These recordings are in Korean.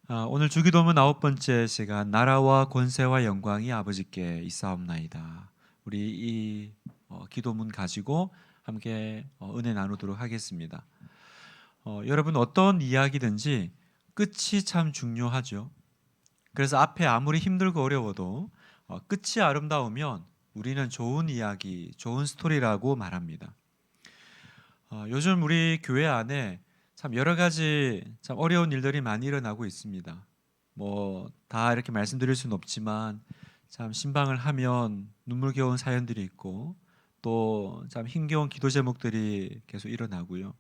오늘 주기도문 9번째 시간, 나라와 권세와 영광이 아버지께 있사옵나이다. 우리 이 기도문 가지고 함께 은혜 나누도록 하겠습니다. 여러분, 어떤 이야기든지 끝이 참 중요하죠. 그래서 앞에 아무리 힘들고 어려워도 끝이 아름다우면 우리는 좋은 이야기, 좋은 스토리라고 말합니다. 요즘 우리 교회 안에 참 여러 가지 참 어려운 일들이 많이 일어나고 있습니다. 뭐 다 이렇게 말씀드릴 수는 없지만 참 신방을 하면 눈물겨운 사연들이 있고 또 참 힘겨운 기도 제목들이 계속 일어나고요.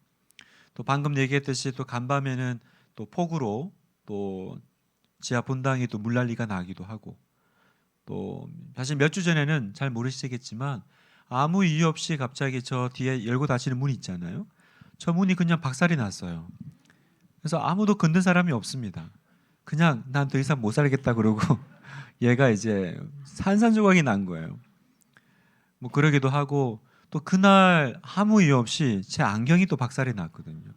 또 방금 얘기했듯이 또 간밤에는 또 폭우로 또 지하 본당이 또 물난리가 나기도 하고, 또 사실 몇 주 전에는 잘 모르시겠지만 아무 이유 없이 갑자기 저 뒤에 열고 닫히는 문이 있잖아요. 저 문이 그냥 박살이 났어요. 그래서 아무도 건든 사람이 없습니다. 그냥 난 더 이상 못 살겠다 그러고 얘가 이제 산산조각이 난 거예요. 뭐 그러기도 하고, 또 그날 아무 이유 없이 제 안경이 또 박살이 났거든요.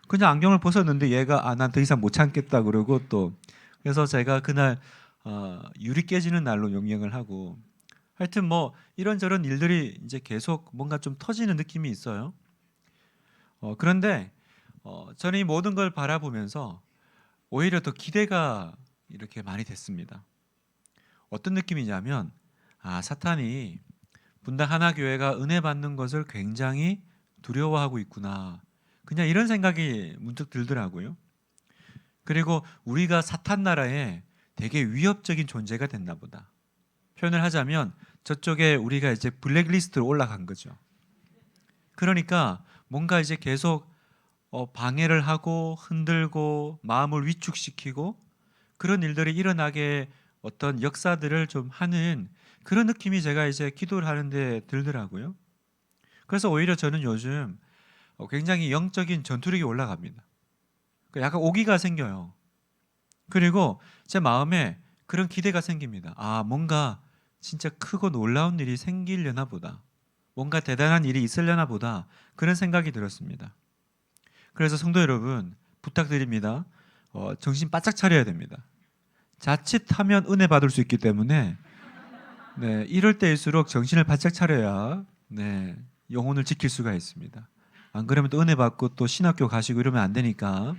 그냥 안경을 벗었는데 얘가 난 더 이상 못 참겠다 그러고, 또 그래서 제가 그날 유리 깨지는 날로 명령을 하고, 하여튼 뭐 이런저런 일들이 이제 계속 뭔가 좀 터지는 느낌이 있어요. 그런데 저는 이 모든 걸 바라보면서 오히려 더 기대가 이렇게 많이 됐습니다. 어떤 느낌이냐면, 사탄이 분당 하나교회가 은혜 받는 것을 굉장히 두려워하고 있구나, 그냥 이런 생각이 문득 들더라고요. 그리고 우리가 사탄 나라에 되게 위협적인 존재가 됐나 보다. 표현을 하자면 저쪽에 우리가 이제 블랙리스트로 올라간 거죠. 그러니까 뭔가 이제 계속 방해를 하고 흔들고 마음을 위축시키고 그런 일들이 일어나게 어떤 역사들을 좀 하는 그런 느낌이 제가 이제 기도를 하는데 들더라고요. 그래서 오히려 저는 요즘 굉장히 영적인 전투력이 올라갑니다. 약간 오기가 생겨요. 그리고 제 마음에 그런 기대가 생깁니다. 뭔가 진짜 크고 놀라운 일이 생기려나 보다, 뭔가 대단한 일이 있으려나 보다, 그런 생각이 들었습니다. 그래서 성도 여러분, 부탁드립니다. 정신 바짝 차려야 됩니다. 자칫하면 은혜 받을 수 있기 때문에, 네, 이럴 때일수록 정신을 바짝 차려야, 네, 영혼을 지킬 수가 있습니다. 안 그러면 또 은혜 받고 또 신학교 가시고 이러면 안 되니까.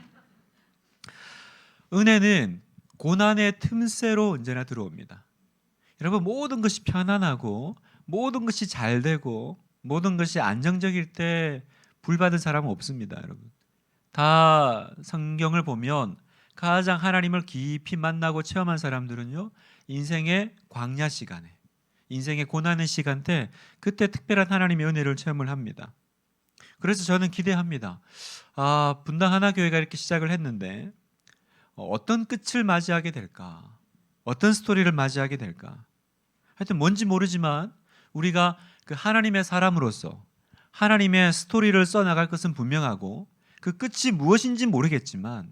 은혜는 고난의 틈새로 언제나 들어옵니다. 여러분, 모든 것이 편안하고 모든 것이 잘 되고 모든 것이 안정적일 때 불 받은 사람은 없습니다. 여러분, 다 성경을 보면 가장 하나님을 깊이 만나고 체험한 사람들은요, 인생의 광야 시간에, 인생의 고난의 시간 때, 그때 특별한 하나님의 은혜를 체험을 합니다. 그래서 저는 기대합니다. 분당 하나교회가 이렇게 시작을 했는데 어떤 끝을 맞이하게 될까? 어떤 스토리를 맞이하게 될까? 하여튼 뭔지 모르지만 우리가 그 하나님의 사람으로서 하나님의 스토리를 써나갈 것은 분명하고, 그 끝이 무엇인지 모르겠지만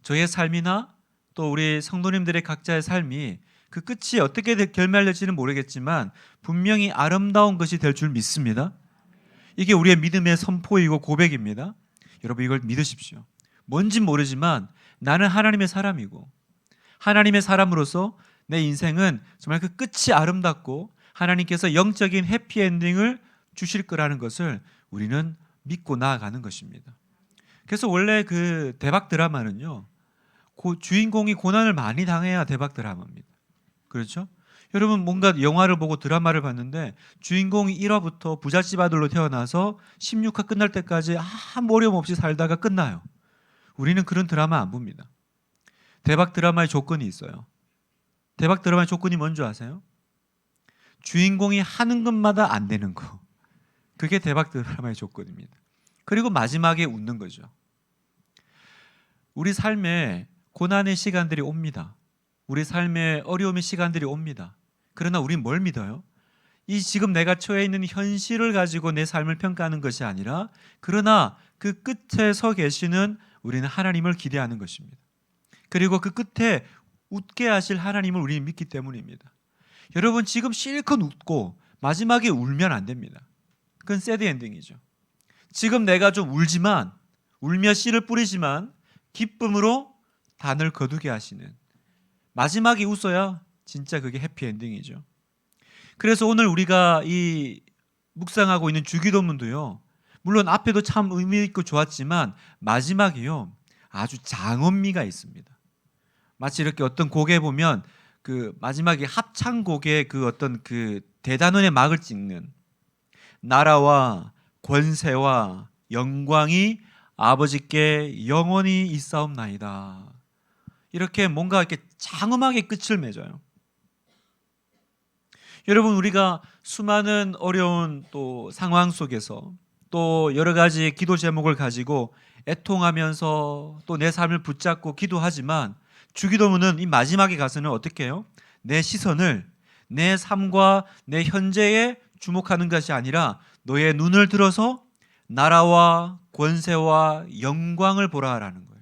저의 삶이나 또 우리 성도님들의 각자의 삶이 그 끝이 어떻게 결말될지는 모르겠지만 분명히 아름다운 것이 될 줄 믿습니다. 이게 우리의 믿음의 선포이고 고백입니다. 여러분, 이걸 믿으십시오. 뭔진 모르지만 나는 하나님의 사람이고 하나님의 사람으로서 내 인생은 정말 그 끝이 아름답고 하나님께서 영적인 해피엔딩을 주실 거라는 것을 우리는 믿고 나아가는 것입니다. 그래서 원래 그 대박 드라마는요, 주인공이 고난을 많이 당해야 대박 드라마입니다. 그렇죠? 여러분, 뭔가 영화를 보고 드라마를 봤는데 주인공이 1화부터 부잣집 아들로 태어나서 16화 끝날 때까지 아무 어려움 없이 살다가 끝나요. 우리는 그런 드라마 안 봅니다. 대박 드라마의 조건이 있어요. 대박 드라마의 조건이 뭔지 아세요? 주인공이 하는 것마다 안 되는 거. 그게 대박 드라마의 조건입니다. 그리고 마지막에 웃는 거죠. 우리 삶에 고난의 시간들이 옵니다. 우리 삶에 어려움의 시간들이 옵니다. 그러나 우린 뭘 믿어요? 이 지금 내가 처해 있는 현실을 가지고 내 삶을 평가하는 것이 아니라, 그러나 그 끝에 서 계시는 우리는 하나님을 기대하는 것입니다. 그리고 그 끝에 웃게 하실 하나님을 우리는 믿기 때문입니다. 여러분, 지금 실컷 웃고 마지막에 울면 안 됩니다. 그건 새드 엔딩이죠. 지금 내가 좀 울지만, 울며 씨를 뿌리지만 기쁨으로 단을 거두게 하시는, 마지막에 웃어야 진짜 그게 해피엔딩이죠. 그래서 오늘 우리가 이 묵상하고 있는 주기도문도요, 물론 앞에도 참 의미 있고 좋았지만 마지막에요 아주 장엄미가 있습니다. 마치 이렇게 어떤 곡에 보면 그 마지막에 합창곡의 그 어떤 그 대단원의 막을 찍는, 나라와 권세와 영광이 아버지께 영원히 있사옵나이다. 이렇게 뭔가 이렇게 장엄하게 끝을 맺어요. 여러분, 우리가 수많은 어려운 또 상황 속에서 또 여러 가지 기도 제목을 가지고 애통하면서 또 내 삶을 붙잡고 기도하지만, 주기도문은 이 마지막에 가서는 어떻게 해요? 내 시선을 내 삶과 내 현재에 주목하는 것이 아니라 너의 눈을 들어서 나라와 권세와 영광을 보라라는 거예요.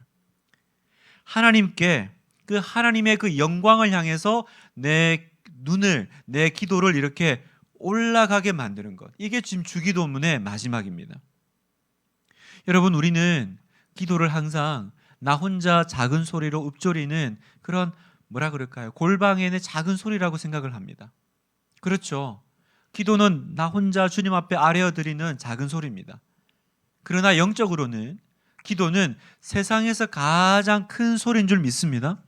하나님께, 그 하나님의 그 영광을 향해서 내 눈을, 내 기도를 이렇게 올라가게 만드는 것, 이게 지금 주기도문의 마지막입니다. 여러분, 우리는 기도를 항상 나 혼자 작은 소리로 읊조리는 그런, 뭐라 그럴까요? 골방에는 작은 소리라고 생각을 합니다. 그렇죠. 기도는 나 혼자 주님 앞에 아뢰어드리는 작은 소리입니다. 그러나 영적으로는 기도는 세상에서 가장 큰 소리인 줄 믿습니다.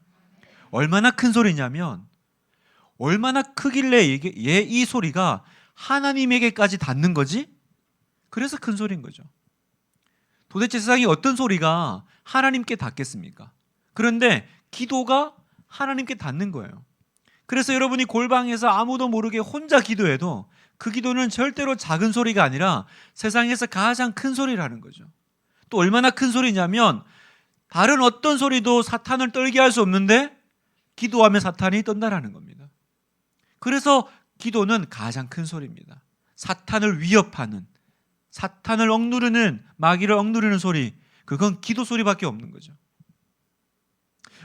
얼마나 큰 소리냐면, 얼마나 크길래 이 소리가 하나님에게까지 닿는 거지? 그래서 큰 소리인 거죠. 도대체 세상에 어떤 소리가 하나님께 닿겠습니까? 그런데 기도가 하나님께 닿는 거예요. 그래서 여러분이 골방에서 아무도 모르게 혼자 기도해도 그 기도는 절대로 작은 소리가 아니라 세상에서 가장 큰 소리라는 거죠. 또 얼마나 큰 소리냐면, 다른 어떤 소리도 사탄을 떨게 할 수 없는데 기도하면 사탄이 떤다라는 겁니다. 그래서 기도는 가장 큰 소리입니다. 사탄을 위협하는, 사탄을 억누르는, 마귀를 억누르는 소리, 그건 기도 소리밖에 없는 거죠.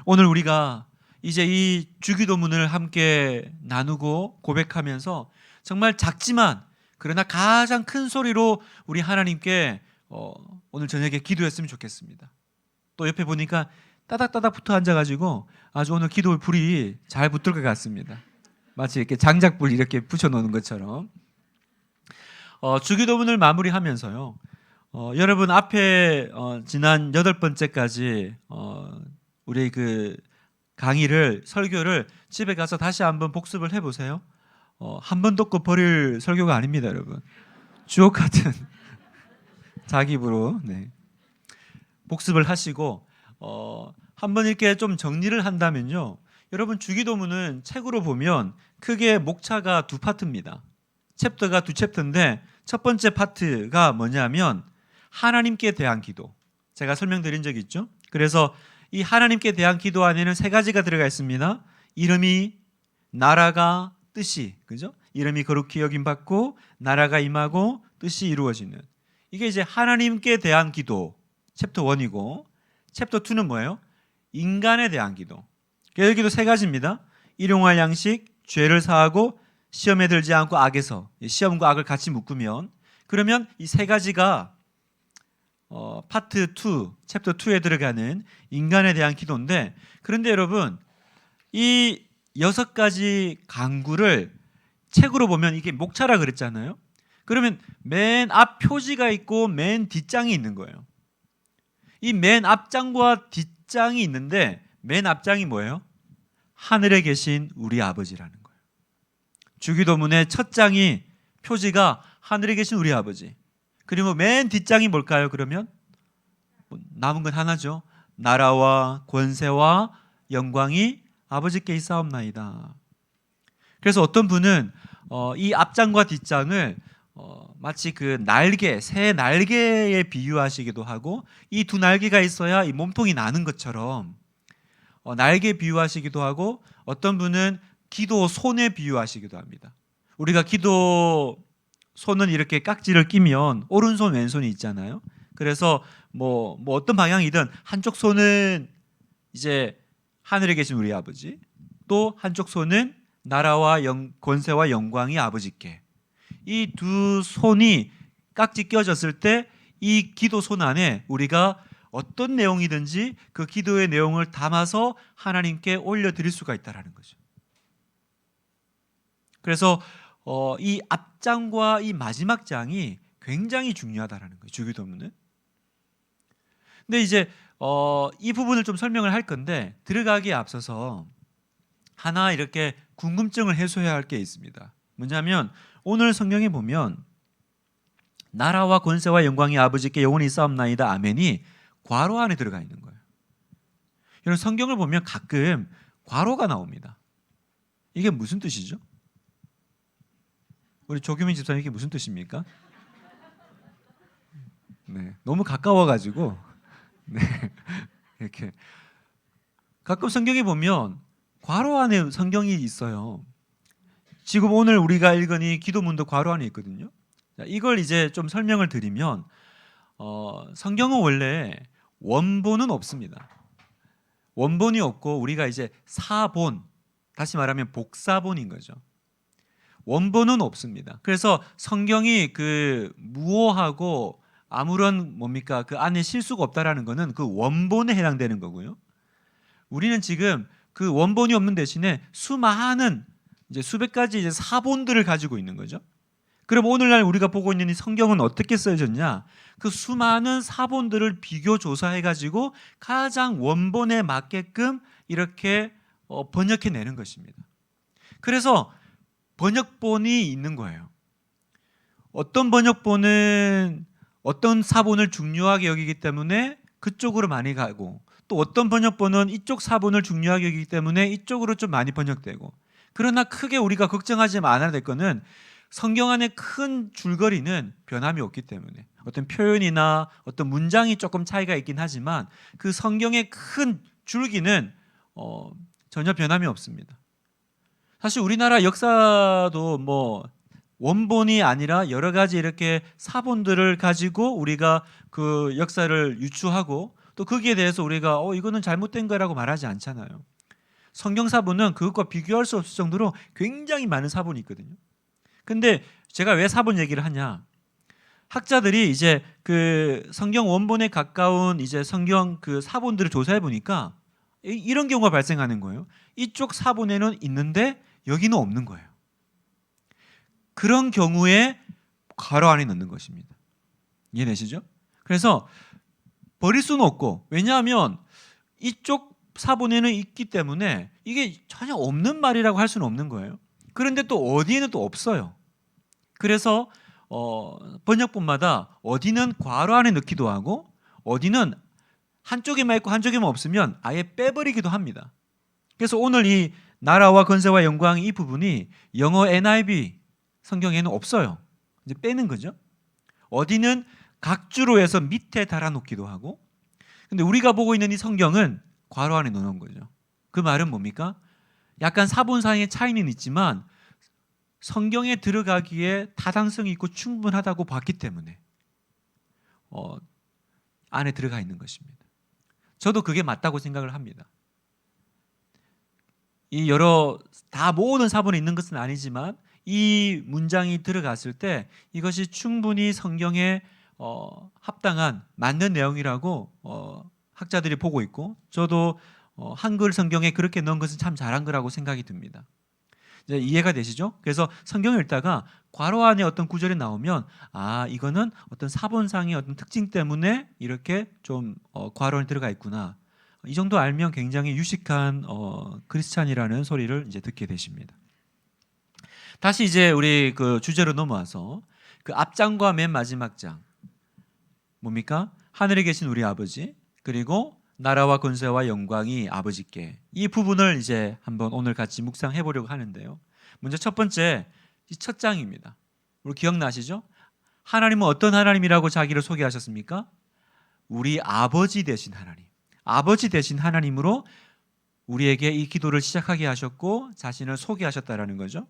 오늘 우리가 이제 이 주기도문을 함께 나누고 고백하면서 정말 작지만 그러나 가장 큰 소리로 우리 하나님께 오늘 저녁에 기도했으면 좋겠습니다. 또 옆에 보니까 따닥따닥 붙어 앉아가지고 아주 오늘 기도 불이 잘 붙을 것 같습니다. 마치 이렇게 장작불 이렇게 붙여놓는 것처럼. 주기도문을 마무리하면서요, 여러분 앞에 지난 8번째까지 우리 그 강의를, 설교를 집에 가서 다시 한번 복습을 해보세요. 한 번 듣고 버릴 설교가 아닙니다, 여러분. 주옥 같은 자기 입으로 복습을 하시고, 한번 이렇게 좀 정리를 한다면요, 여러분 주기도문은 책으로 보면 크게 목차가 두 파트입니다. 챕터가 두 챕터인데, 첫 번째 파트가 뭐냐면 하나님께 대한 기도. 제가 설명드린 적이 있죠. 그래서 이 하나님께 대한 기도 안에는 세 가지가 들어가 있습니다. 이름이, 나라가, 뜻이, 그죠? 이름이 거룩히 여김 받고 나라가 임하고 뜻이 이루어지는, 이게 이제 하나님께 대한 기도 챕터 1이고, 챕터 2는 뭐예요? 인간에 대한 기도. 여기도 세 가지입니다. 일용할 양식, 죄를 사하고 시험에 들지 않고 악에서, 시험과 악을 같이 묶으면, 그러면 이 세 가지가 파트 2, 챕터 2에 들어가는 인간에 대한 기도인데, 그런데 여러분 이 6가지 강구를 책으로 보면 이게 목차라 그랬잖아요. 그러면 맨 앞 표지가 있고 맨 뒷장이 있는 거예요. 이 맨 앞장과 뒷장이 있는데, 맨 앞장이 뭐예요? 하늘에 계신 우리 아버지라는 거예요. 주기도문의 첫 장이 표지가 하늘에 계신 우리 아버지. 그리고 맨 뒷장이 뭘까요? 그러면 남은 건 하나죠. 나라와 권세와 영광이 아버지께 있사옵나이다. 그래서 어떤 분은 이 앞장과 뒷장을 마치 그 날개, 새 날개에 비유하시기도 하고, 이 두 날개가 있어야 이 몸통이 나는 것처럼 날개 비유하시기도 하고, 어떤 분은 기도 손에 비유하시기도 합니다. 우리가 기도 손은 이렇게 깍지를 끼면 오른손 왼손이 있잖아요. 그래서 뭐 어떤 방향이든 한쪽 손은 이제 하늘에 계신 우리 아버지, 또 한쪽 손은 나라와 권세와 영광이 아버지께. 이 두 손이 깍지 껴졌을 때 이 기도 손 안에 우리가 어떤 내용이든지 그 기도의 내용을 담아서 하나님께 올려드릴 수가 있다라는 거죠. 그래서 이 앞장과 이 마지막 장이 굉장히 중요하다라는 거예요. 주기도문은. 근데 이제 이 부분을 좀 설명을 할 건데 들어가기에 앞서서 하나 이렇게 궁금증을 해소해야 할 게 있습니다. 뭐냐면 오늘 성경에 보면 나라와 권세와 영광이 아버지께 영원히 있사옵나이다 아멘이 괄호 안에 들어가 있는 거예요. 여러분 성경을 보면 가끔 괄호가 나옵니다. 이게 무슨 뜻이죠? 우리 조규민 집사님 이게 무슨 뜻입니까? 네, 너무 가까워가지고 네, 이렇게 가끔 성경에 보면 괄호 안에 성경이 있어요. 지금 오늘 우리가 읽은 이 기도문도 괄호 안에 있거든요. 자, 이걸 이제 좀 설명을 드리면 성경은 원래 원본은 없습니다. 원본이 없고 우리가 이제 사본, 다시 말하면 복사본인 거죠. 원본은 없습니다. 그래서 성경이 그 무오하고 아무런 뭡니까 그 안에 실수가 없다라는 것은 그 원본에 해당되는 거고요. 우리는 지금 그 원본이 없는 대신에 수많은 이제 수백 가지 이제 사본들을 가지고 있는 거죠. 그럼 오늘날 우리가 보고 있는 이 성경은 어떻게 써졌냐? 그 수많은 사본들을 비교 조사해 가지고 가장 원본에 맞게끔 이렇게 번역해 내는 것입니다. 그래서 번역본이 있는 거예요. 어떤 번역본은 어떤 사본을 중요하게 여기기 때문에 그쪽으로 많이 가고 또 어떤 번역본은 이쪽 사본을 중요하게 여기기 때문에 이쪽으로 좀 많이 번역되고 그러나 크게 우리가 걱정하지 않아야 될 거는 성경 안에 큰 줄거리는 변함이 없기 때문에 어떤 표현이나 어떤 문장이 조금 차이가 있긴 하지만 그 성경의 큰 줄기는 전혀 변함이 없습니다. 사실 우리나라 역사도 뭐 원본이 아니라 여러 가지 이렇게 사본들을 가지고 우리가 그 역사를 유추하고 또 거기에 대해서 우리가 이거는 잘못된 거라고 말하지 않잖아요. 성경 사본은 그것과 비교할 수 없을 정도로 굉장히 많은 사본이 있거든요. 근데 제가 왜 사본 얘기를 하냐? 학자들이 이제 그 성경 원본에 가까운 이제 성경 그 사본들을 조사해 보니까 이런 경우가 발생하는 거예요. 이쪽 사본에는 있는데 여기는 없는 거예요. 그런 경우에 괄호 안에 넣는 것입니다. 이해되시죠? 그래서 버릴 수는 없고 왜냐하면 이쪽 사본에는 있기 때문에 이게 전혀 없는 말이라고 할 수는 없는 거예요. 그런데 또 어디에는 또 없어요. 그래서 번역본마다 어디는 괄호 안에 넣기도 하고 어디는 한쪽에만 있고 한쪽에만 없으면 아예 빼버리기도 합니다. 그래서 오늘 이 나라와 권세와 영광 이 부분이 영어 NIV 성경에는 없어요. 이제 빼는 거죠. 어디는 각주로 해서 밑에 달아놓기도 하고 근데 우리가 보고 있는 이 성경은 괄호 안에 넣어놓은 거죠. 그 말은 뭡니까? 약간 사본상의 차이는 있지만 성경에 들어가기에 타당성이 있고 충분하다고 봤기 때문에 안에 들어가 있는 것입니다. 저도 그게 맞다고 생각을 합니다. 이 여러 다 모든 사본에 있는 것은 아니지만 이 문장이 들어갔을 때 이것이 충분히 성경에 합당한 맞는 내용이라고 학자들이 보고 있고 저도 한글 성경에 그렇게 넣은 것은 참 잘한 거라고 생각이 듭니다. 이제 이해가 되시죠? 그래서 성경을 읽다가 괄호 안에 어떤 구절이 나오면 이거는 어떤 사본상의 어떤 특징 때문에 이렇게 좀 괄호 안에 들어가 있구나. 이 정도 알면 굉장히 유식한 크리스찬이라는 소리를 이제 듣게 되십니다. 다시 이제 우리 그 주제로 넘어와서 그 앞장과 맨 마지막 장 뭡니까? 하늘에 계신 우리 아버지 그리고 나라와 권세와 영광이 아버지께 이 부분을 이제 한번 오늘 같이 묵상해 보려고 하는데요. 먼저 첫 번째 이 첫 장입니다. 우리 기억나시죠? 하나님은 어떤 하나님이라고 자기를 소개하셨습니까? 우리 아버지 되신 하나님. 아버지 되신 하나님으로 우리에게 이 기도를 시작하게 하셨고 자신을 소개하셨다라는 거죠.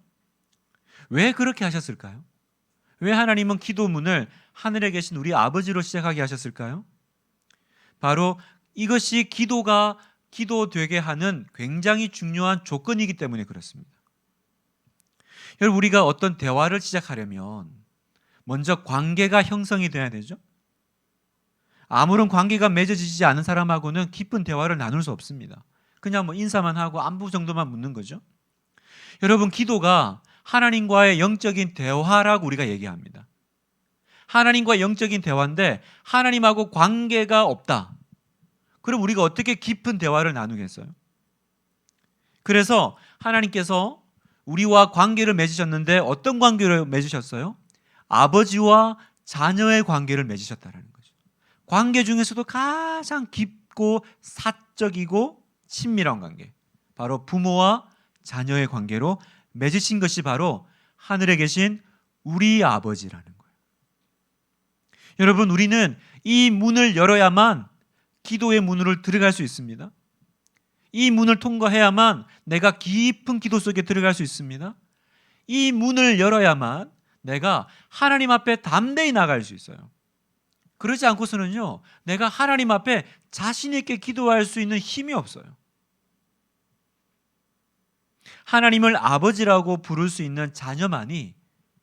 왜 그렇게 하셨을까요? 왜 하나님은 기도문을 하늘에 계신 우리 아버지로 시작하게 하셨을까요? 바로 이것이 기도가 기도되게 하는 굉장히 중요한 조건이기 때문에 그렇습니다. 여러분 우리가 어떤 대화를 시작하려면 먼저 관계가 형성이 돼야 되죠. 아무런 관계가 맺어지지 않은 사람하고는 깊은 대화를 나눌 수 없습니다. 그냥 뭐 인사만 하고 안부 정도만 묻는 거죠. 여러분, 기도가 하나님과의 영적인 대화라고 우리가 얘기합니다. 하나님과 영적인 대화인데 하나님하고 관계가 없다. 그럼 우리가 어떻게 깊은 대화를 나누겠어요? 그래서 하나님께서 우리와 관계를 맺으셨는데 어떤 관계를 맺으셨어요? 아버지와 자녀의 관계를 맺으셨다는 거죠. 관계 중에서도 가장 깊고 사적이고 친밀한 관계, 바로 부모와 자녀의 관계로 맺으신 것이 바로 하늘에 계신 우리 아버지라는 거예요. 여러분, 우리는 이 문을 열어야만 기도의 문으로 들어갈 수 있습니다. 이 문을 통과해야만 내가 깊은 기도 속에 들어갈 수 있습니다. 이 문을 열어야만 내가 하나님 앞에 담대히 나갈 수 있어요. 그러지 않고서는요, 내가 하나님 앞에 자신 있게 기도할 수 있는 힘이 없어요. 하나님을 아버지라고 부를 수 있는 자녀만이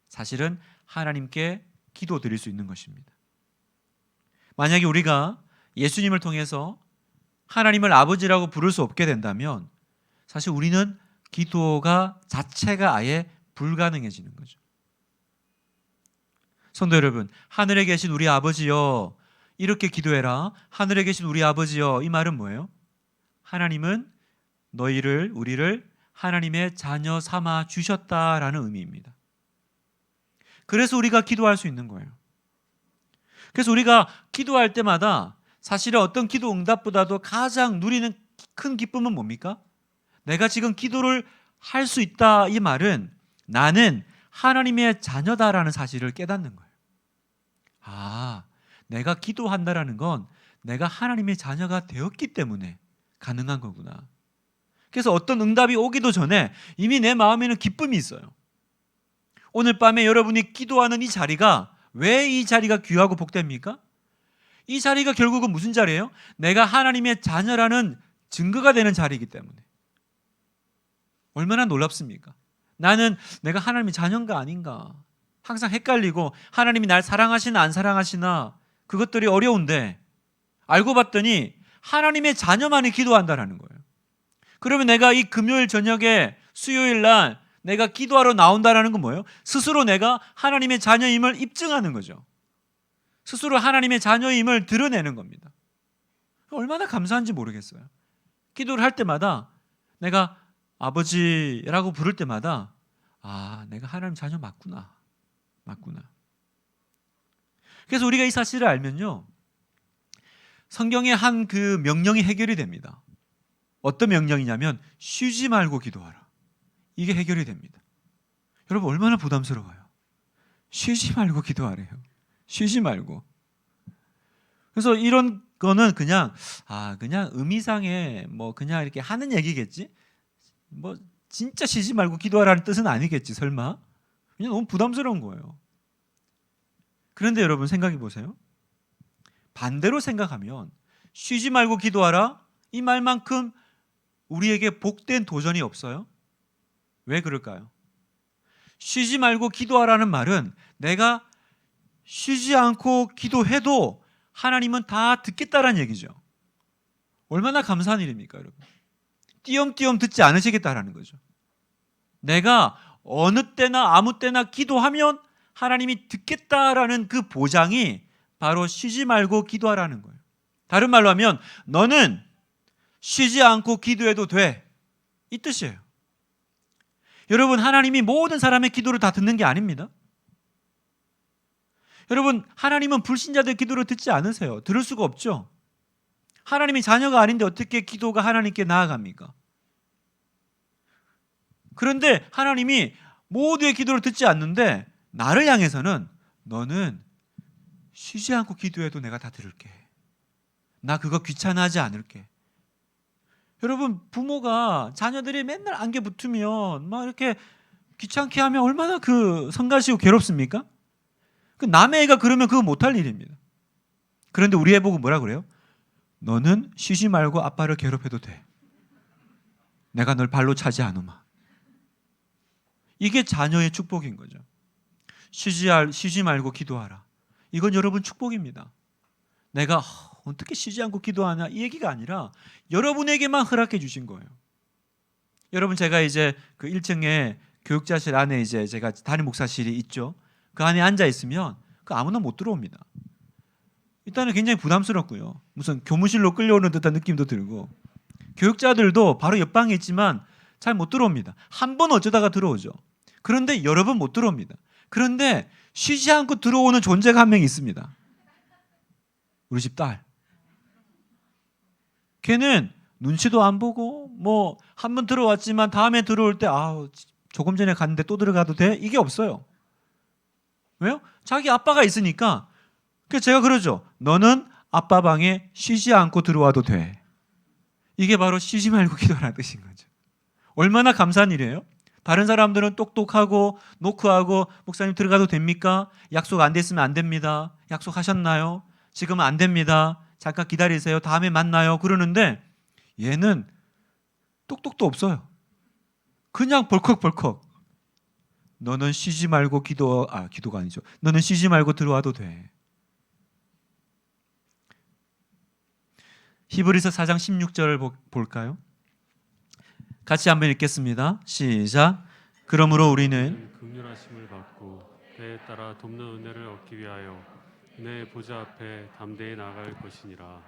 사실은 하나님께 기도 드릴 수 있는 것입니다. 만약에 우리가 예수님을 통해서 하나님을 아버지라고 부를 수 없게 된다면 사실 우리는 기도가 자체가 아예 불가능해지는 거죠. 성도 여러분, 하늘에 계신 우리 아버지여 이렇게 기도해라. 하늘에 계신 우리 아버지여, 이 말은 뭐예요? 하나님은 우리를 하나님의 자녀 삼아 주셨다라는 의미입니다. 그래서 우리가 기도할 수 있는 거예요. 그래서 우리가 기도할 때마다 사실은 어떤 기도 응답보다도 가장 누리는 큰 기쁨은 뭡니까? 내가 지금 기도를 할 수 있다, 이 말은 나는 하나님의 자녀다라는 사실을 깨닫는 거예요. 아, 내가 기도한다라는 건 내가 하나님의 자녀가 되었기 때문에 가능한 거구나. 그래서 어떤 응답이 오기도 전에 이미 내 마음에는 기쁨이 있어요. 오늘 밤에 여러분이 기도하는 이 자리가 왜 이 자리가 귀하고 복됩니까? 이 자리가 결국은 무슨 자리예요? 내가 하나님의 자녀라는 증거가 되는 자리이기 때문에. 얼마나 놀랍습니까? 나는 내가 하나님의 자녀인가 아닌가 항상 헷갈리고 하나님이 날 사랑하시나 안 사랑하시나 그것들이 어려운데 알고 봤더니 하나님의 자녀만이 기도한다는 거예요. 그러면 내가 이 금요일 저녁에 수요일 날 내가 기도하러 나온다는 건 뭐예요? 스스로 내가 하나님의 자녀임을 입증하는 거죠. 스스로 하나님의 자녀임을 드러내는 겁니다. 얼마나 감사한지 모르겠어요. 기도를 할 때마다 내가 아버지라고 부를 때마다 아, 내가 하나님 자녀 맞구나. 그래서 우리가 이 사실을 알면요, 성경의 한 그 명령이 해결이 됩니다. 어떤 명령이냐면 쉬지 말고 기도하라. 이게 해결이 됩니다. 여러분, 얼마나 부담스러워요. 쉬지 말고 기도하래요. 쉬지 말고. 그래서 이런 거는 그냥 의미상의 그냥 이렇게 하는 얘기겠지. 진짜 쉬지 말고 기도하라는 뜻은 아니겠지, 설마. 그냥 너무 부담스러운 거예요. 그런데 여러분 생각해 보세요. 반대로 생각하면 쉬지 말고 기도하라, 이 말만큼 우리에게 복된 도전이 없어요. 왜 그럴까요? 쉬지 말고 기도하라는 말은 내가 쉬지 않고 기도해도 하나님은 다 듣겠다라는 얘기죠. 얼마나 감사한 일입니까, 여러분? 띄엄띄엄 듣지 않으시겠다라는 거죠. 내가 어느 때나 아무 때나 기도하면 하나님이 듣겠다라는 그 보장이 바로 쉬지 말고 기도하라는 거예요. 다른 말로 하면 너는 쉬지 않고 기도해도 돼, 이 뜻이에요. 여러분, 하나님이 모든 사람의 기도를 다 듣는 게 아닙니다. 여러분, 하나님은 불신자들 기도를 듣지 않으세요. 들을 수가 없죠. 하나님이 자녀가 아닌데 어떻게 기도가 하나님께 나아갑니까? 그런데 하나님이 모두의 기도를 듣지 않는데 나를 향해서는 너는 쉬지 않고 기도해도 내가 다 들을게. 나 그거 귀찮아하지 않을게. 여러분, 부모가 자녀들이 맨날 안개 붙으면 막 이렇게 귀찮게 하면 얼마나 그 성가시고 괴롭습니까? 그 남의 애가 그러면 그거 못할 일입니다. 그런데 우리 애 보고 뭐라 그래요? 너는 쉬지 말고 아빠를 괴롭혀도 돼. 내가 널 발로 차지 않으마. 이게 자녀의 축복인 거죠. 쉬지 말고 기도하라. 이건 여러분 축복입니다. 내가 어떻게 쉬지 않고 기도하냐 이 얘기가 아니라 여러분에게만 허락해 주신 거예요. 여러분 제가 이제 그 1층에 교육자실 안에 이제 제가 담임 목사실이 있죠. 그 안에 앉아 있으면 그 아무나 못 들어옵니다. 일단은 굉장히 부담스럽고요. 무슨 교무실로 끌려오는 듯한 느낌도 들고 교육자들도 바로 옆방에 있지만 잘 못 들어옵니다. 한 번 어쩌다가 들어오죠. 그런데 여러 번 못 들어옵니다. 그런데 쉬지 않고 들어오는 존재가 한 명 있습니다. 우리 집 딸. 걔는 눈치도 안 보고 뭐 한 번 들어왔지만 다음에 들어올 때 조금 전에 갔는데 또 들어가도 돼? 이게 없어요. 왜요? 자기 아빠가 있으니까. 그래서 제가 그러죠. 너는 아빠 방에 쉬지 않고 들어와도 돼. 이게 바로 쉬지 말고 기도하라는 뜻인 거죠. 얼마나 감사한 일이에요? 다른 사람들은 똑똑하고 노크하고 목사님 들어가도 됩니까? 약속 안 됐으면 안 됩니다. 약속하셨나요? 지금은 안 됩니다. 잠깐 기다리세요. 다음에 만나요. 그러는데 얘는 똑똑도 없어요. 그냥 벌컥벌컥. 너는 쉬지 말고 기도가 아니죠. 너는 쉬지 말고 들어와도 돼. 히브리서 4장 16절을 볼까요? 같이 한번 읽겠습니다. 시작. 그러므로 우리는 긍휼하심을 받고 때에 따라 돕는 은혜를 얻기 위하여 은혜의 보좌 앞에 담대히 나아갈 것이니라.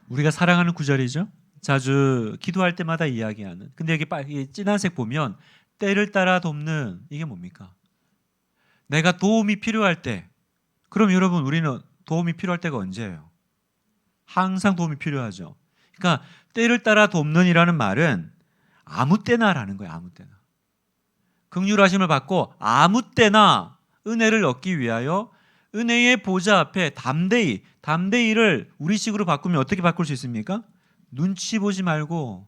우리가 사랑하는 구절이죠. 자주 기도할 때마다 이야기하는. 근데 여기 진한색 보면 때를 따라 돕는 이게 뭡니까? 내가 도움이 필요할 때. 그럼 여러분 우리는 도움이 필요할 때가 언제예요? 항상 도움이 필요하죠. 그러니까 때를 따라 돕는이라는 말은 아무 때나라는 거예요. 아무 때나. 긍휼하심을 받고 아무 때나 은혜를 얻기 위하여 은혜의 보좌 앞에 담대히를 우리식으로 바꾸면 어떻게 바꿀 수 있습니까? 눈치 보지 말고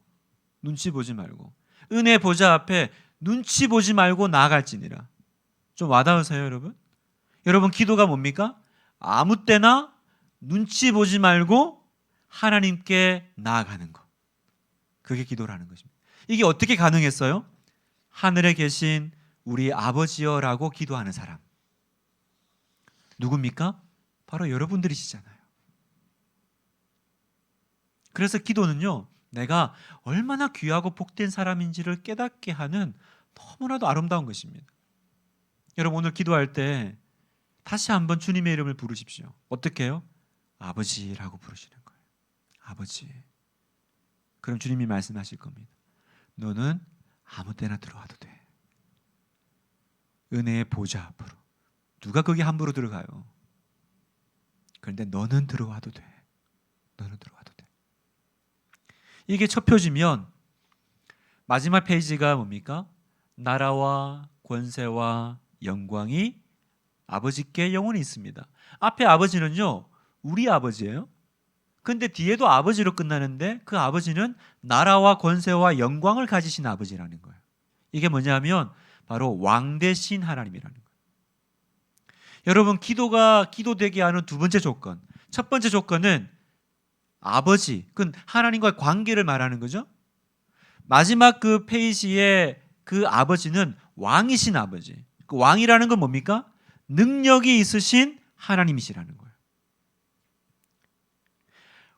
은혜 보좌 앞에 눈치 보지 말고 나아갈지니라. 좀 와닿으세요, 여러분? 여러분 기도가 뭡니까? 아무 때나 눈치 보지 말고 하나님께 나아가는 것. 그게 기도라는 것입니다. 이게 어떻게 가능했어요? 하늘에 계신 우리 아버지여라고 기도하는 사람. 누굽니까? 바로 여러분들이시잖아요. 그래서 기도는요, 내가 얼마나 귀하고 복된 사람인지를 깨닫게 하는 너무나도 아름다운 것입니다. 여러분 오늘 기도할 때 다시 한번 주님의 이름을 부르십시오. 어떻게 해요? 아버지라고 부르시는 거예요. 아버지. 그럼 주님이 말씀하실 겁니다. 너는 아무 때나 들어와도 돼. 은혜의 보좌 앞으로. 누가 거기 함부로 들어가요? 그런데 너는 들어와도 돼. 너는 들어와도 돼. 이게 첫 표지면 마지막 페이지가 뭡니까? 나라와 권세와 영광이 아버지께 영원히 있습니다. 앞에 아버지는요, 우리 아버지예요. 근데 뒤에도 아버지로 끝나는데 그 아버지는 나라와 권세와 영광을 가지신 아버지라는 거예요. 이게 뭐냐면 바로 왕 대신 하나님이라는 거예요. 여러분 기도가 기도되게 하는 두 번째 조건. 첫 번째 조건은 아버지, 그 하나님과의 관계를 말하는 거죠. 마지막 그 페이지에 그 아버지는 왕이신 아버지. 그 왕이라는 건 뭡니까? 능력이 있으신 하나님이시라는 거예요.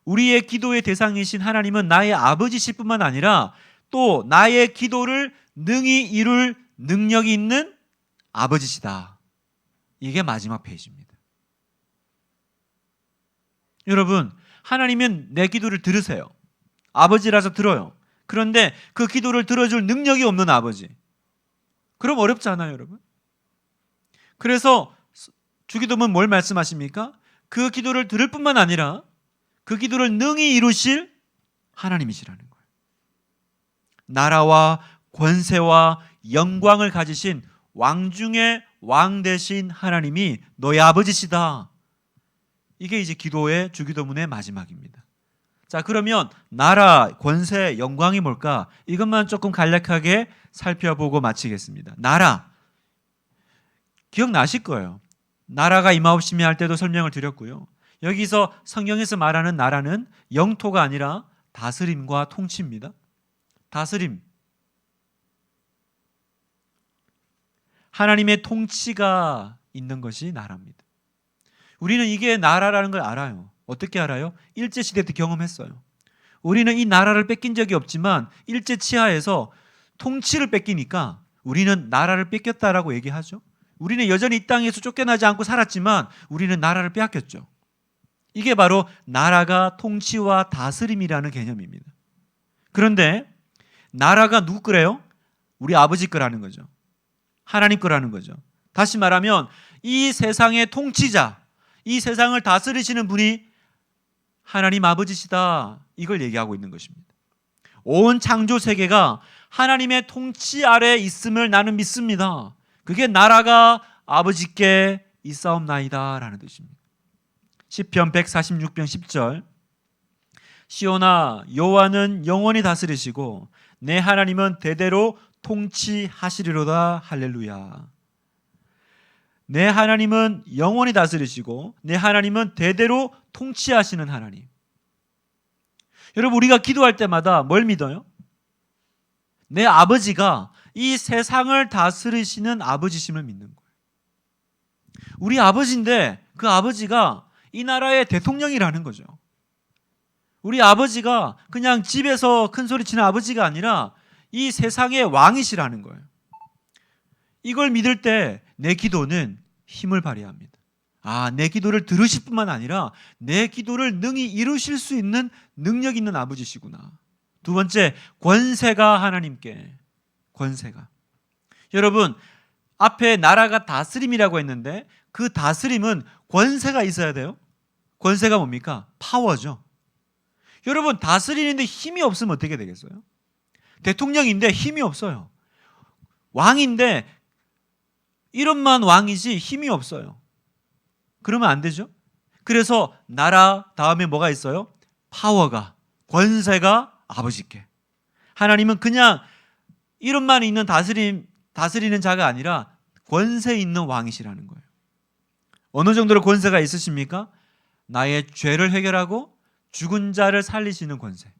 우리의 기도의 대상이신 하나님은 나의 아버지실 뿐만 아니라 또 나의 기도를 능히 이룰 능력이 있는 아버지시다. 이게 마지막 페이지입니다. 여러분, 하나님은 내 기도를 들으세요. 아버지라서 들어요. 그런데 그 기도를 들어줄 능력이 없는 아버지. 그럼 어렵지 않아요, 여러분? 그래서 주기도문 뭘 말씀하십니까? 그 기도를 들을 뿐만 아니라 그 기도를 능히 이루실 하나님이시라는 거예요. 나라와 권세와 영광을 가지신 왕 중에 왕 되신 하나님이 너의 아버지시다. 이게 이제 기도의 주기도문의 마지막입니다. 자, 그러면 나라, 권세, 영광이 뭘까? 이것만 조금 간략하게 살펴보고 마치겠습니다. 나라. 기억나실 거예요. 나라가 임하옵시며 할 때도 설명을 드렸고요. 여기서 성경에서 말하는 나라는 영토가 아니라 다스림과 통치입니다. 다스림. 하나님의 통치가 있는 것이 나라입니다. 우리는 이게 나라라는 걸 알아요. 어떻게 알아요? 일제시대 때 경험했어요. 우리는 이 나라를 뺏긴 적이 없지만 일제 치하에서 통치를 뺏기니까 우리는 나라를 뺏겼다라고 얘기하죠. 우리는 여전히 이 땅에서 쫓겨나지 않고 살았지만 우리는 나라를 빼앗겼죠. 이게 바로 나라가 통치와 다스림이라는 개념입니다. 그런데 나라가 누구 거래요? 우리 아버지 거라는 거죠. 하나님 거라는 거죠. 다시 말하면 이 세상의 통치자, 이 세상을 다스리시는 분이 하나님 아버지시다. 이걸 얘기하고 있는 것입니다. 온 창조 세계가 하나님의 통치 아래 있음을 나는 믿습니다. 그게 나라가 아버지께 있사옵나이다 라는 뜻입니다. 시편 146편 10절 시온아 여호와는 영원히 다스리시고 내 하나님은 대대로 통치하시리로다. 할렐루야. 내 하나님은 영원히 다스리시고 내 하나님은 대대로 통치하시는 하나님. 여러분 우리가 기도할 때마다 뭘 믿어요? 내 아버지가 이 세상을 다스리시는 아버지심을 믿는 거예요. 우리 아버지인데 그 아버지가 이 나라의 대통령이라는 거죠. 우리 아버지가 그냥 집에서 큰 소리 치는 아버지가 아니라 이 세상의 왕이시라는 거예요. 이걸 믿을 때 내 기도는 힘을 발휘합니다. 내 기도를 들으실 뿐만 아니라 내 기도를 능히 이루실 수 있는 능력 있는 아버지시구나. 두 번째, 권세가 하나님께. 권세가. 여러분, 앞에 나라가 다스림이라고 했는데 그 다스림은 권세가 있어야 돼요. 권세가 뭡니까? 파워죠. 여러분, 다스리는데 힘이 없으면 어떻게 되겠어요? 대통령인데 힘이 없어요. 왕인데 이름만 왕이지 힘이 없어요. 그러면 안 되죠. 그래서 나라 다음에 뭐가 있어요? 파워가, 권세가 아버지께. 하나님은 그냥 이름만 있는 다스리는 자가 아니라 권세 있는 왕이시라는 거예요. 어느 정도로 권세가 있으십니까? 나의 죄를 해결하고 죽은 자를 살리시는 권세.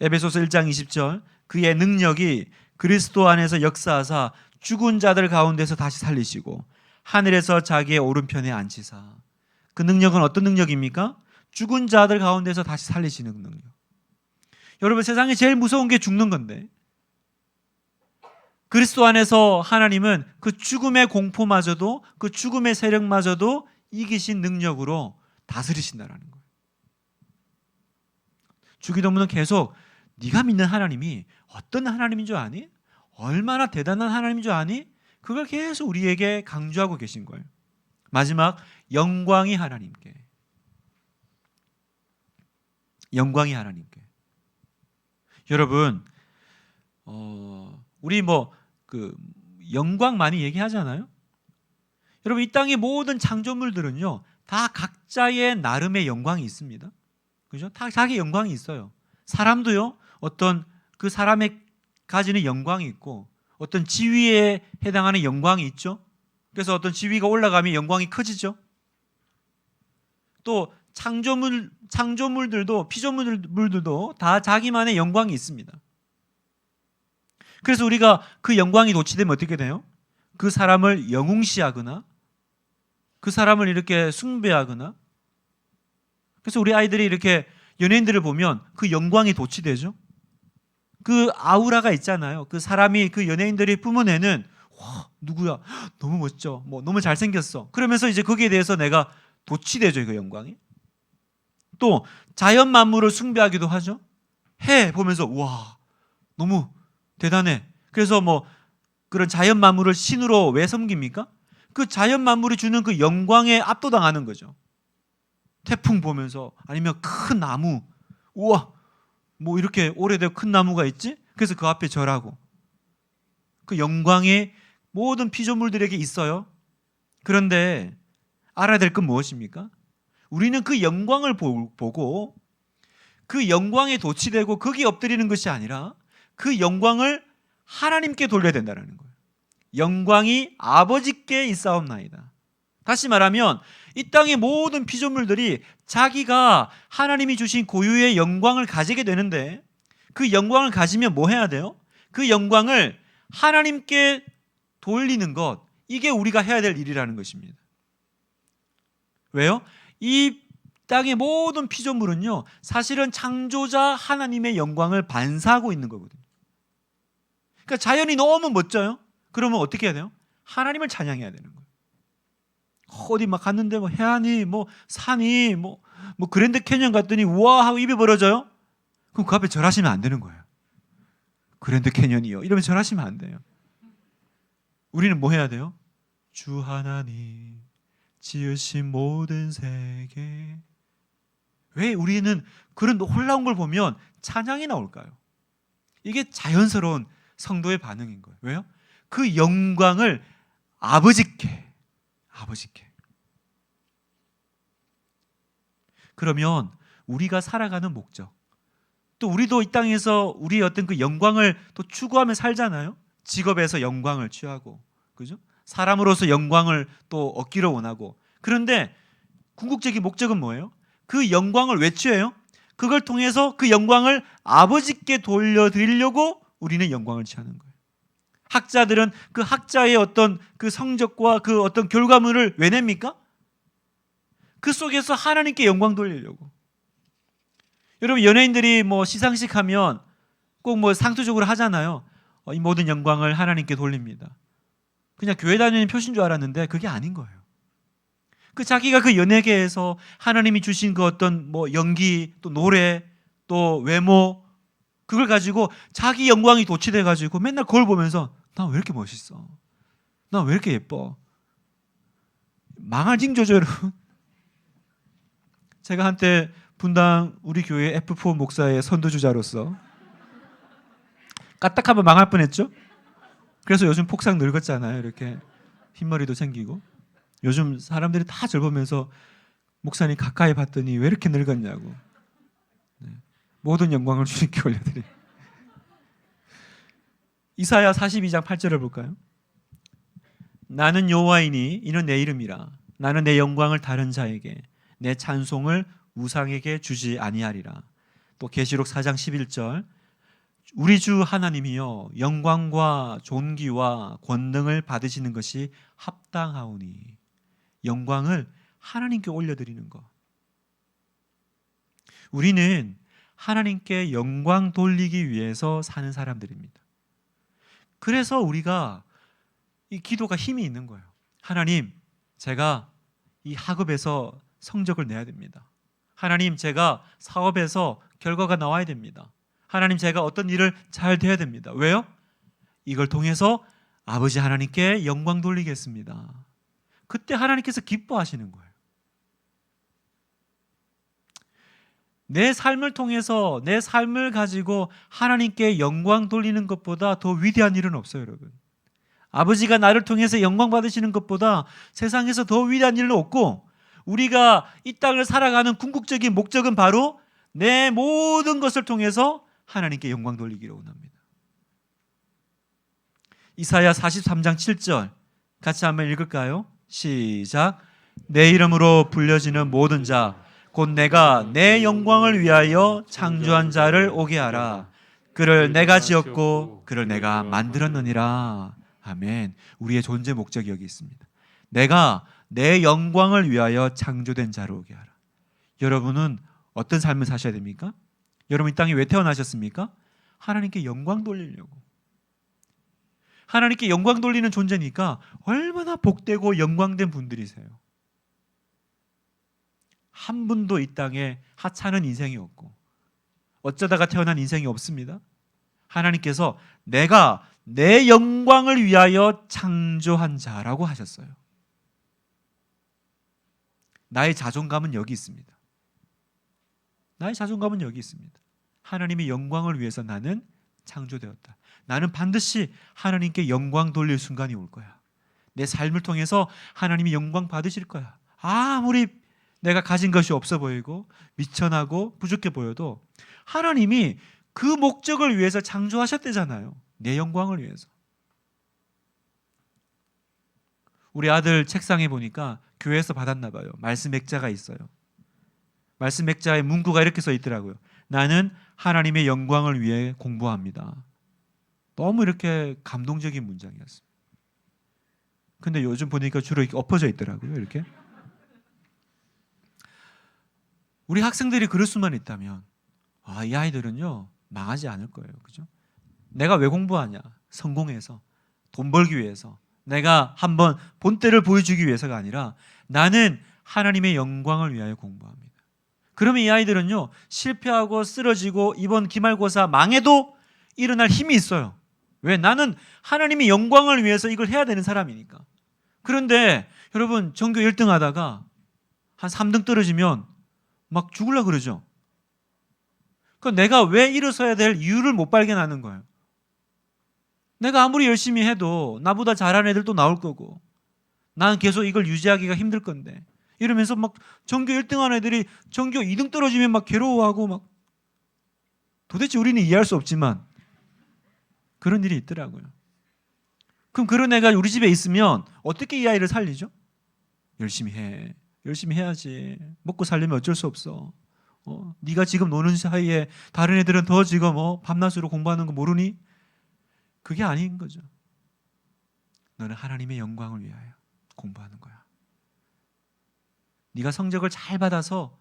에베소서 1장 20절 그의 능력이 그리스도 안에서 역사하사 죽은 자들 가운데서 다시 살리시고 하늘에서 자기의 오른편에 앉히사. 그 능력은 어떤 능력입니까? 죽은 자들 가운데서 다시 살리시는 능력. 여러분 세상에 제일 무서운 게 죽는 건데 그리스도 안에서 하나님은 그 죽음의 공포마저도 그 죽음의 세력마저도 이기신 능력으로 다스리신다라는 거예요. 주기도문은 계속 네가 믿는 하나님이 어떤 하나님인 줄 아니? 얼마나 대단한 하나님인 줄 아니? 그걸 계속 우리에게 강조하고 계신 거예요. 마지막 영광이 하나님께. 영광이 하나님께. 여러분 우리 영광 많이 얘기하잖아요. 여러분 이 땅의 모든 창조물들은요 다 각자의 나름의 영광이 있습니다. 그죠? 다 자기 영광이 있어요. 사람도요 어떤 그 사람의 가지는 영광이 있고 어떤 지위에 해당하는 영광이 있죠. 그래서 어떤 지위가 올라가면 영광이 커지죠. 또 창조물들도 피조물들도 다 자기만의 영광이 있습니다. 그래서 우리가 그 영광이 도취되면 어떻게 돼요? 그 사람을 영웅시하거나 그 사람을 이렇게 숭배하거나. 그래서 우리 아이들이 이렇게 연예인들을 보면 그 영광이 도취되죠. 그 아우라가 있잖아요. 그 사람이 그 연예인들이 뿜어내는 와 누구야? 너무 멋져. 너무 잘생겼어. 그러면서 이제 거기에 대해서 내가 도취되죠. 그 영광이. 또 자연 만물을 숭배하기도 하죠. 해 보면서 와 너무 대단해. 그래서 그런 자연 만물을 신으로 왜 섬깁니까? 그 자연 만물이 주는 그 영광에 압도당하는 거죠. 태풍 보면서 아니면 큰 나무 우와 이렇게 오래되고 큰 나무가 있지? 그래서 그 앞에 절하고. 그 영광이 모든 피조물들에게 있어요. 그런데 알아야 될 건 무엇입니까? 우리는 그 영광을 보고 그 영광에 도취되고 거기에 엎드리는 것이 아니라 그 영광을 하나님께 돌려야 된다는 거예요. 영광이 아버지께 있사옵나이다. 다시 말하면 이 땅의 모든 피조물들이 자기가 하나님이 주신 고유의 영광을 가지게 되는데 그 영광을 가지면 뭐 해야 돼요? 그 영광을 하나님께 돌리는 것, 이게 우리가 해야 될 일이라는 것입니다. 왜요? 이 땅의 모든 피조물은요, 사실은 창조자 하나님의 영광을 반사하고 있는 거거든요. 그러니까 자연이 너무 멋져요. 그러면 어떻게 해야 돼요? 하나님을 찬양해야 되는 거예요. 어디 막 갔는데 뭐 해안이 뭐 산이 뭐 그랜드 캐니언 갔더니 우와 하고 입이 벌어져요. 그럼 그 앞에 절하시면 안 되는 거예요. 그랜드 캐니언이요 이러면 절하시면 안 돼요. 우리는 뭐 해야 돼요? 주 하나님 지으신 모든 세계. 왜 우리는 그런 놀라운 걸 보면 찬양이 나올까요? 이게 자연스러운 성도의 반응인 거예요. 왜요? 그 영광을 아버지께. 그러면 우리가 살아가는 목적, 또 우리도 이 땅에서 우리의 어떤 그 영광을 또 추구하며 살잖아요. 직업에서 영광을 취하고, 그죠? 사람으로서 영광을 또 얻기를 원하고. 그런데 궁극적인 목적은 뭐예요? 그 영광을 왜 취해요? 그걸 통해서 그 영광을 아버지께 돌려드리려고 우리는 영광을 취하는 거예요. 학자들은 그 학자의 어떤 그 성적과 그 어떤 결과물을 왜 냅니까? 그 속에서 하나님께 영광 돌리려고. 여러분, 연예인들이 뭐 시상식 하면 꼭 뭐 상투적으로 하잖아요. 이 모든 영광을 하나님께 돌립니다. 그냥 교회 다니는 표시인 줄 알았는데 그게 아닌 거예요. 그 자기가 그 연예계에서 하나님이 주신 그 어떤 뭐 연기, 또 노래, 또 외모, 그걸 가지고 자기 영광이 도취돼 가지고 맨날 거울 보면서 나 왜 이렇게 멋있어? 나 왜 이렇게 예뻐? 망할 징조죠, 여러분. 제가 한때 분당 우리 교회 F4 목사의 선두주자로서 까딱하면 망할 뻔했죠. 그래서 요즘 폭삭 늙었잖아요. 이렇게 흰머리도 생기고. 요즘 사람들이 다 절 보면서 목사님 가까이 봤더니 왜 이렇게 늙었냐고. 네. 모든 영광을 주님께 올려드려요. 이사야 42장 8절을 볼까요? 나는 여호와이니 이는 내 이름이라. 나는 내 영광을 다른 자에게, 내 찬송을 우상에게 주지 아니하리라. 또 계시록 4장 11절, 우리 주 하나님이여 영광과 존귀와 권능을 받으시는 것이 합당하오니. 영광을 하나님께 올려드리는 것. 우리는 하나님께 영광 돌리기 위해서 사는 사람들입니다. 그래서 우리가 이 기도가 힘이 있는 거예요. 하나님, 제가 이 학업에서 성적을 내야 됩니다. 하나님, 제가 사업에서 결과가 나와야 됩니다. 하나님, 제가 어떤 일을 잘 돼야 됩니다. 왜요? 이걸 통해서 아버지 하나님께 영광 돌리겠습니다. 그때 하나님께서 기뻐하시는 거예요. 내 삶을 통해서, 내 삶을 가지고 하나님께 영광 돌리는 것보다 더 위대한 일은 없어요, 여러분. 아버지가 나를 통해서 영광 받으시는 것보다 세상에서 더 위대한 일은 없고, 우리가 이 땅을 살아가는 궁극적인 목적은 바로 내 모든 것을 통해서 하나님께 영광 돌리기를 원합니다. 이사야 43장 7절 같이 한번 읽을까요? 시작. 내 이름으로 불려지는 모든 자 곧 내가 내 영광을 위하여 창조한 자를 오게 하라. 그를 내가 지었고 그를 내가 만들었느니라. 아멘. 우리의 존재 목적이 여기 있습니다. 내가 내 영광을 위하여 창조된 자를 오게 하라. 여러분은 어떤 삶을 사셔야 됩니까? 여러분 이 땅에 왜 태어나셨습니까? 하나님께 영광 돌리려고. 하나님께 영광 돌리는 존재니까 얼마나 복되고 영광된 분들이세요. 한 분도 이 땅에 하찮은 인생이 없고 어쩌다가 태어난 인생이 없습니다. 하나님께서 내가 내 영광을 위하여 창조한 자라고 하셨어요. 나의 자존감은 여기 있습니다. 나의 자존감은 여기 있습니다. 하나님의 영광을 위해서 나는 창조되었다. 나는 반드시 하나님께 영광 돌릴 순간이 올 거야. 내 삶을 통해서 하나님이 영광 받으실 거야. 아무리 내가 가진 것이 없어 보이고 미천하고 부족해 보여도 하나님이 그 목적을 위해서 창조하셨대잖아요. 내 영광을 위해서. 우리 아들 책상에 보니까 교회에서 받았나 봐요. 말씀 액자가 있어요. 말씀 액자에 문구가 이렇게 써 있더라고요. 나는 하나님의 영광을 위해 공부합니다. 너무 이렇게 감동적인 문장이었어요. 근데 요즘 보니까 주로 이렇게 엎어져 있더라고요. 이렇게. 우리 학생들이 그럴 수만 있다면 이 아이들은요 망하지 않을 거예요. 그죠? 내가 왜 공부하냐? 성공해서, 돈 벌기 위해서, 내가 한번 본때를 보여주기 위해서가 아니라 나는 하나님의 영광을 위하여 공부합니다. 그러면 이 아이들은요 실패하고 쓰러지고 이번 기말고사 망해도 일어날 힘이 있어요. 왜? 나는 하나님의 영광을 위해서 이걸 해야 되는 사람이니까. 그런데 여러분 전교 1등 하다가 한 3등 떨어지면 막 죽으려고 그러죠. 그러니까 내가 왜 일어서야 될 이유를 못 발견하는 거예요. 내가 아무리 열심히 해도 나보다 잘하는 애들도 나올 거고 나는 계속 이걸 유지하기가 힘들 건데 이러면서 막 전교 1등 하는 애들이 전교 2등 떨어지면 막 괴로워하고 막 도대체 우리는 이해할 수 없지만 그런 일이 있더라고요. 그럼 그런 애가 우리 집에 있으면 어떻게 이 아이를 살리죠? 열심히 해. 열심히 해야지. 먹고 살려면 어쩔 수 없어. 네가 지금 노는 사이에 다른 애들은 더 지금 밤낮으로 공부하는 거 모르니? 그게 아닌 거죠. 너는 하나님의 영광을 위하여 공부하는 거야. 네가 성적을 잘 받아서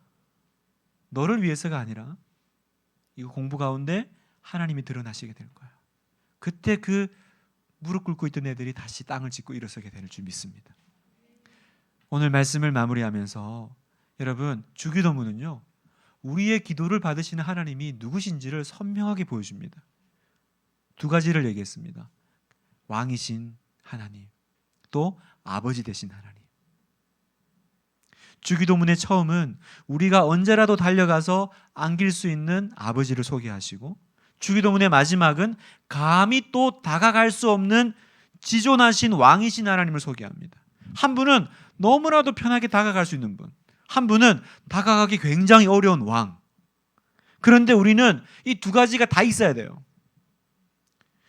너를 위해서가 아니라 이 공부 가운데 하나님이 드러나시게 될 거야. 그때 그 무릎 꿇고 있던 애들이 다시 땅을 짚고 일어서게 될 줄 믿습니다. 오늘 말씀을 마무리하면서 여러분 주기도문은요 우리의 기도를 받으시는 하나님이 누구신지를 선명하게 보여줍니다. 두 가지를 얘기했습니다. 왕이신 하나님, 또 아버지 되신 하나님. 주기도문의 처음은 우리가 언제라도 달려가서 안길 수 있는 아버지를 소개하시고 주기도문의 마지막은 감히 또 다가갈 수 없는 지존하신 왕이신 하나님을 소개합니다. 한 분은 너무나도 편하게 다가갈 수 있는 분, 한 분은 다가가기 굉장히 어려운 왕. 그런데 우리는 이 두 가지가 다 있어야 돼요.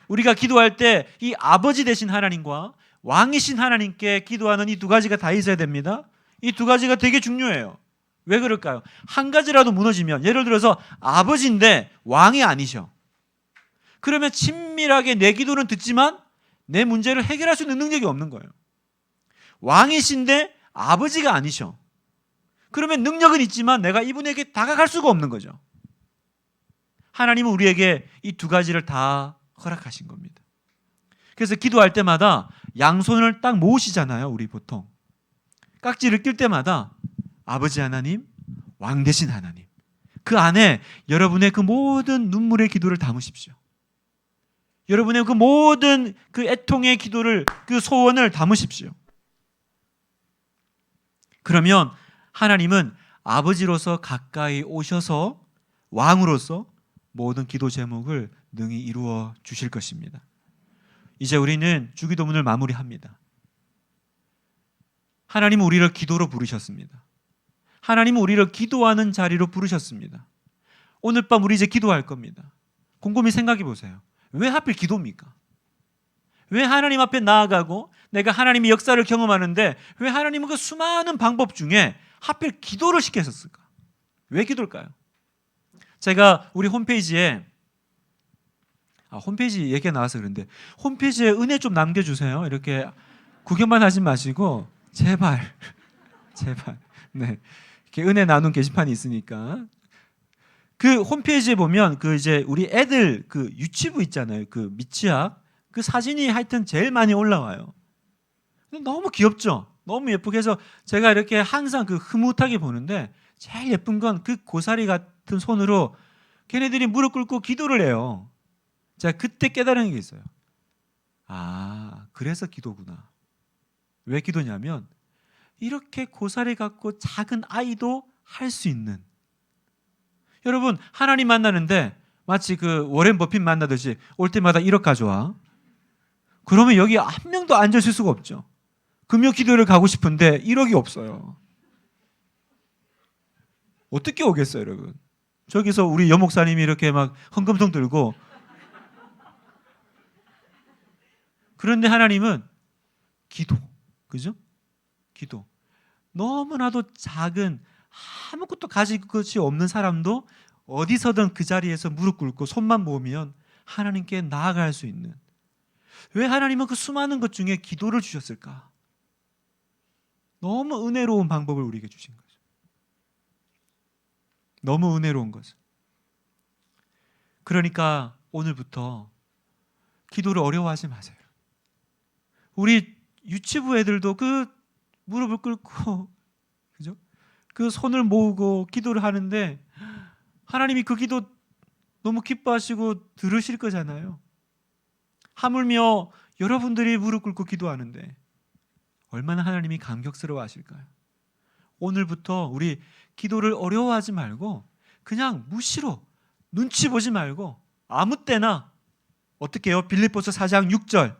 우리가 기도할 때 이 아버지 되신 하나님과 왕이신 하나님께 기도하는 이 두 가지가 다 있어야 됩니다. 이 두 가지가 되게 중요해요. 왜 그럴까요? 한 가지라도 무너지면, 예를 들어서 아버지인데 왕이 아니셔. 그러면 친밀하게 내 기도는 듣지만 내 문제를 해결할 수 있는 능력이 없는 거예요. 왕이신데 아버지가 아니셔. 그러면 능력은 있지만 내가 이분에게 다가갈 수가 없는 거죠. 하나님은 우리에게 이 두 가지를 다 허락하신 겁니다. 그래서 기도할 때마다 양손을 딱 모으시잖아요. 우리 보통 깍지를 낄 때마다 아버지 하나님, 왕 되신 하나님, 그 안에 여러분의 그 모든 눈물의 기도를 담으십시오. 여러분의 그 모든 그 애통의 기도를, 그 소원을 담으십시오. 그러면 하나님은 아버지로서 가까이 오셔서 왕으로서 모든 기도 제목을 능히 이루어 주실 것입니다. 이제 우리는 주기도문을 마무리합니다. 하나님은 우리를 기도로 부르셨습니다. 하나님은 우리를 기도하는 자리로 부르셨습니다. 오늘 밤 우리 이제 기도할 겁니다. 곰곰이 생각해 보세요. 왜 하필 기도입니까? 왜 하나님 앞에 나아가고 내가 하나님의 역사를 경험하는데 왜 하나님은 그 수많은 방법 중에 하필 기도를 시켰을까? 왜 기도일까요? 제가 우리 홈페이지에 홈페이지 얘기가 나와서 그런데 홈페이지에 은혜 좀 남겨주세요. 이렇게 구경만 하지 마시고 제발 네, 이렇게 은혜 나눈 게시판이 있으니까 그 홈페이지에 보면 그 이제 우리 애들 그 유치부 있잖아요. 그 미취학 그 사진이 하여튼 제일 많이 올라와요. 너무 귀엽죠. 너무 예쁘게 해서 제가 이렇게 항상 그 흐뭇하게 보는데 제일 예쁜 건 그 고사리 같은 손으로 걔네들이 무릎 꿇고 기도를 해요. 제가 그때 깨달은 게 있어요. 그래서 기도구나. 왜 기도냐면 이렇게 고사리 같고 작은 아이도 할 수 있는, 여러분 하나님 만나는데 마치 그 워렌 버핏 만나듯이 올 때마다 1억 가져와. 그러면 여기 한 명도 앉으실 수가 없죠. 금요 기도를 가고 싶은데 1억이 없어요. 어떻게 오겠어요, 여러분? 저기서 우리 여목사님이 이렇게 막 헌금통 들고. 그런데 하나님은 기도, 그죠? 기도. 너무나도 작은 아무것도 가질 것이 없는 사람도 어디서든 그 자리에서 무릎 꿇고 손만 모으면 하나님께 나아갈 수 있는, 왜 하나님은 그 수많은 것 중에 기도를 주셨을까? 너무 은혜로운 방법을 우리에게 주신 거죠. 너무 은혜로운 거죠. 그러니까 오늘부터 기도를 어려워하지 마세요. 우리 유치부 애들도 그 무릎을 꿇고, 그죠? 그 손을 모으고 기도를 하는데 하나님이 그 기도 너무 기뻐하시고 들으실 거잖아요. 하물며 여러분들이 무릎 꿇고 기도하는데 얼마나 하나님이 감격스러워 하실까요? 오늘부터 우리 기도를 어려워하지 말고 그냥 무시로 눈치 보지 말고 아무 때나 어떻게 해요? 빌립보서 4장 6절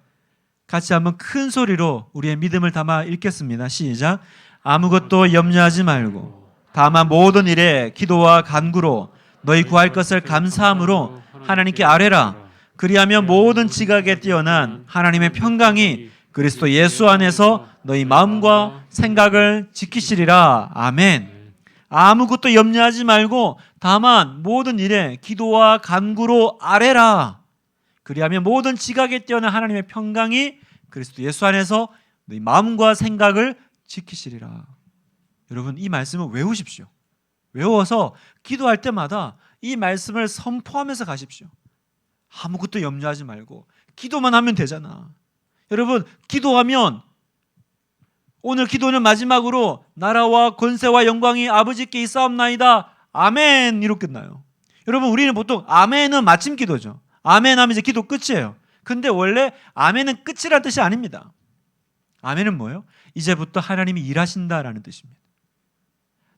같이 한번 큰 소리로 우리의 믿음을 담아 읽겠습니다. 시작. 아무것도 염려하지 말고 다만 모든 일에 기도와 간구로 너희 구할 것을 감사함으로 하나님께 아뢰라. 그리하면 모든 지각에 뛰어난 하나님의 평강이 그리스도 예수 안에서 너희 마음과 생각을 지키시리라. 아멘. 아무것도 염려하지 말고 다만 모든 일에 기도와 간구로 아뢰라. 그리하면 모든 지각에 뛰어난 하나님의 평강이 그리스도 예수 안에서 너희 마음과 생각을 지키시리라. 여러분, 이 말씀을 외우십시오. 외워서 기도할 때마다 이 말씀을 선포하면서 가십시오. 아무것도 염려하지 말고 기도만 하면 되잖아. 여러분, 기도하면 오늘 기도는 마지막으로 나라와 권세와 영광이 아버지께 있사옵나이다. 아멘. 이로 끝나요. 여러분, 우리는 보통 아멘은 마침 기도죠. 아멘 하면 이제 기도 끝이에요. 근데 원래 아멘은 끝이라는 뜻이 아닙니다. 아멘은 뭐예요? 이제부터 하나님이 일하신다라는 뜻입니다.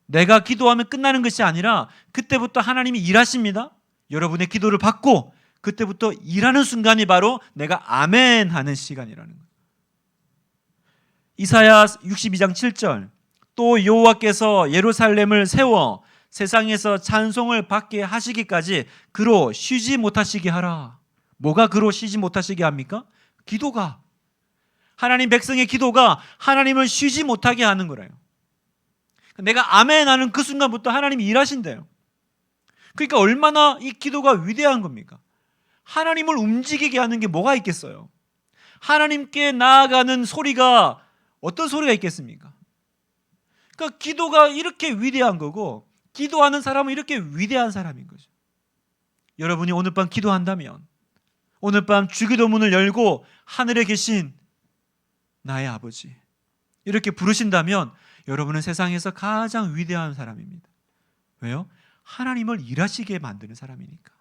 내가 기도하면 끝나는 것이 아니라 그때부터 하나님이 일하십니다. 여러분의 기도를 받고 그때부터 일하는 순간이 바로 내가 아멘 하는 시간이라는 거예요. 이사야 62장 7절 또 여호와께서 예루살렘을 세워 세상에서 찬송을 받게 하시기까지 그로 쉬지 못하시게 하라. 뭐가 그로 쉬지 못하시게 합니까? 기도가. 하나님 백성의 기도가 하나님을 쉬지 못하게 하는 거래요. 내가 아멘 하는 그 순간부터 하나님이 일하신대요. 그러니까 얼마나 이 기도가 위대한 겁니까? 하나님을 움직이게 하는 게 뭐가 있겠어요? 하나님께 나아가는 소리가 어떤 소리가 있겠습니까? 그러니까 기도가 이렇게 위대한 거고 기도하는 사람은 이렇게 위대한 사람인 거죠. 여러분이 오늘 밤 기도한다면 오늘 밤 주기도문을 열고 하늘에 계신 나의 아버지 이렇게 부르신다면 여러분은 세상에서 가장 위대한 사람입니다. 왜요? 하나님을 일하시게 만드는 사람이니까.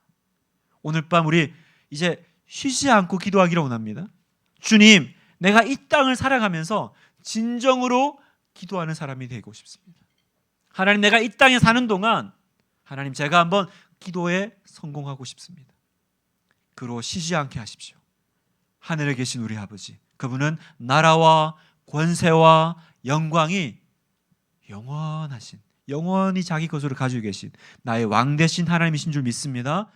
오늘 밤 우리 이제 쉬지 않고 기도하기를 원합니다. 주님, 내가 이 땅을 살아가면서 진정으로 기도하는 사람이 되고 싶습니다. 하나님, 내가 이 땅에 사는 동안 하나님, 제가 한번 기도에 성공하고 싶습니다. 그로 쉬지 않게 하십시오. 하늘에 계신 우리 아버지, 그분은 나라와 권세와 영광이 영원하신, 영원히 자기 것으로 가지고 계신 나의 왕 되신 하나님이신 줄 믿습니다.